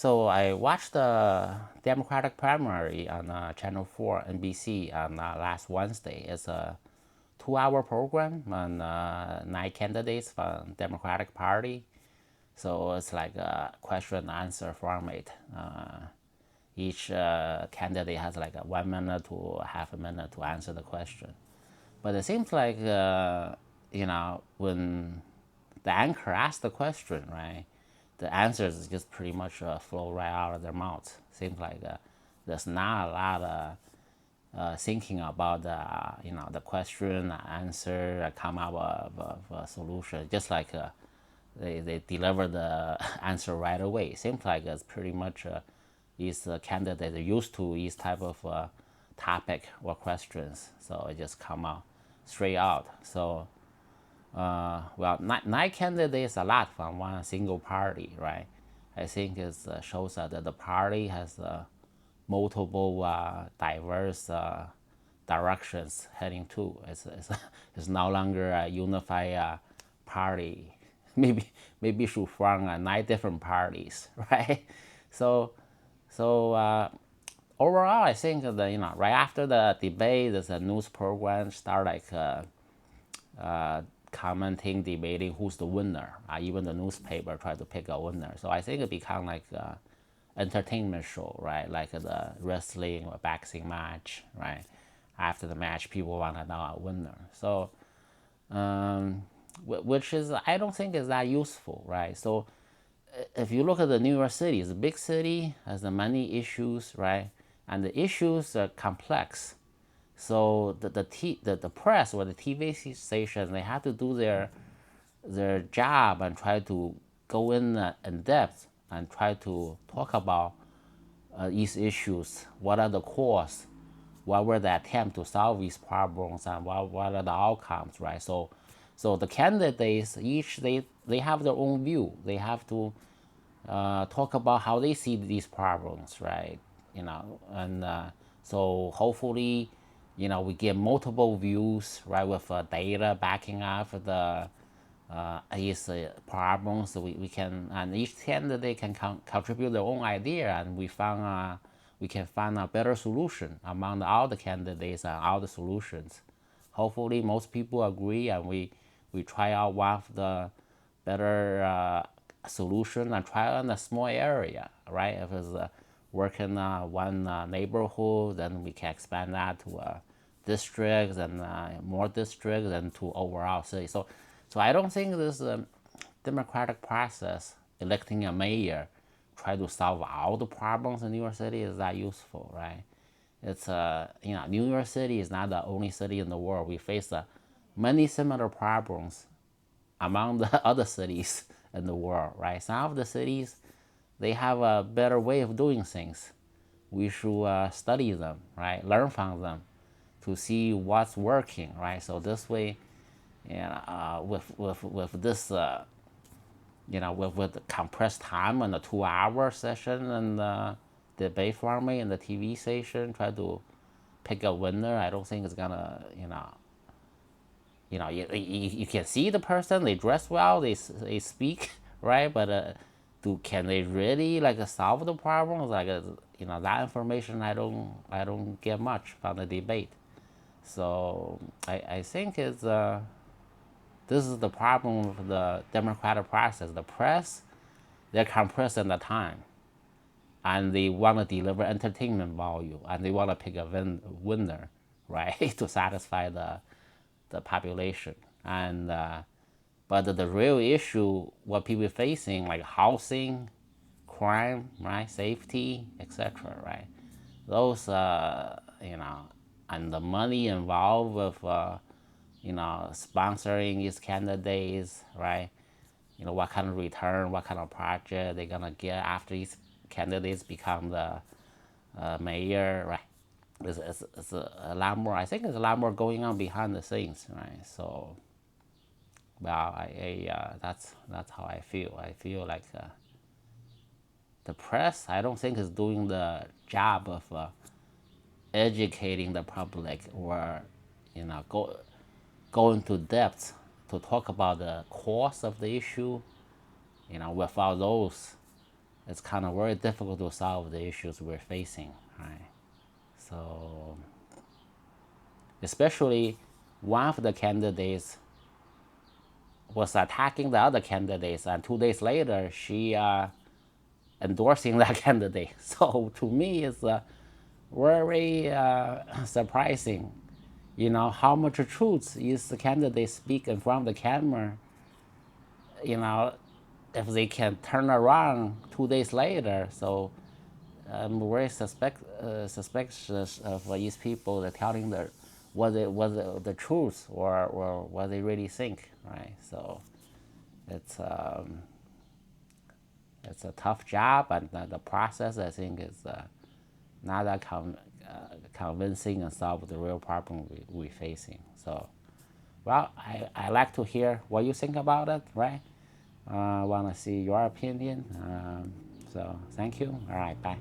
So I watched the Democratic primary on Channel 4 NBC on last Wednesday. It's a 2 hour program on 9 candidates from Democratic Party. So it's like a question and answer format. Each candidate has like a 1 minute to a half a minute to answer the question. But it seems like, when the anchor asks the question, right, the answers just pretty much flow right out of their mouths. Seems like there's not a lot of thinking about the question, the answer, come up of a solution. Just like they deliver the answer right away. Seems like it's pretty much these candidates are used to these type of topic or questions, so it just come out straight out. So well, nine candidates a lot from one single party, right? I think it shows that the party has multiple diverse directions heading to. It's no longer a unified party. Maybe should form 9 different parties, right? So overall, I think that right after the debate, there's a news program start like commenting, debating who's the winner. Even the newspaper try to pick a winner. So I think it become like a entertainment show, right? Like the wrestling or boxing match, right? After the match, people want to know a winner. So, which is I don't think is that useful, right? So, if you look at the New York City, it's a big city, has many issues, right? And the issues are complex. So the press or the TV stations, they have to do their job and try to go in depth and try to talk about these issues. What are the cause? What were the attempt to solve these problems, and what are the outcomes, right? So the candidates each they have their own view. They have to talk about how they see these problems, right? And so hopefully, we get multiple views, right, with data backing up the these problems. So we can, and each candidate can contribute their own idea, and we can find a better solution among all the candidates and all the solutions. Hopefully, most people agree, and we try out one of the better solution and try on a small area, right? If it's working one neighborhood, then we can expand that to districts and more districts and to overall city. So I don't think this democratic process, electing a mayor, try to solve all the problems in New York City is that useful, right? It's New York City is not the only city in the world. We face many similar problems among the other cities in the world, right? Some of the cities, they have a better way of doing things. We should study them, right? Learn from them to see what's working, right? So this way, with this, with the compressed time and the 2 hour session and the debate format and the TV station, try to pick a winner. I don't think it's gonna, you can see the person, they dress well, they speak, right? But can they really like solve the problems? Like that information I don't get much from the debate. So I think this is the problem with the democratic process. The press, they're compressing the time, and they want to deliver entertainment value, and they want to pick a winner, right, to satisfy the population. And but the real issue, what people are facing, like housing, crime, right, safety, etc., right, those and the money involved with sponsoring these candidates, right? What kind of return, what kind of project they're gonna get after these candidates become the mayor, right? It's a lot more. I think there's a lot more going on behind the scenes, right? So, well, that's how I feel. I feel like the press, I don't think is doing the job of educating the public or go into depth to talk about the cause of the issue. Without those, it's kind of very difficult to solve the issues we're facing, right? So, especially one of the candidates was attacking the other candidates, and 2 days later, she endorsing that candidate. So to me, it's very surprising. How much truth is the candidate speak in front of the camera? You know, if they can turn around 2 days later. So I'm very suspicious of these people that telling the truth or what they really think, right? So it's um, it's a tough job, and the process I think is not that convincing and solve the real problem we're facing. So, well, I like to hear what you think about it, right? I want to see your opinion. So, thank you. All right, bye.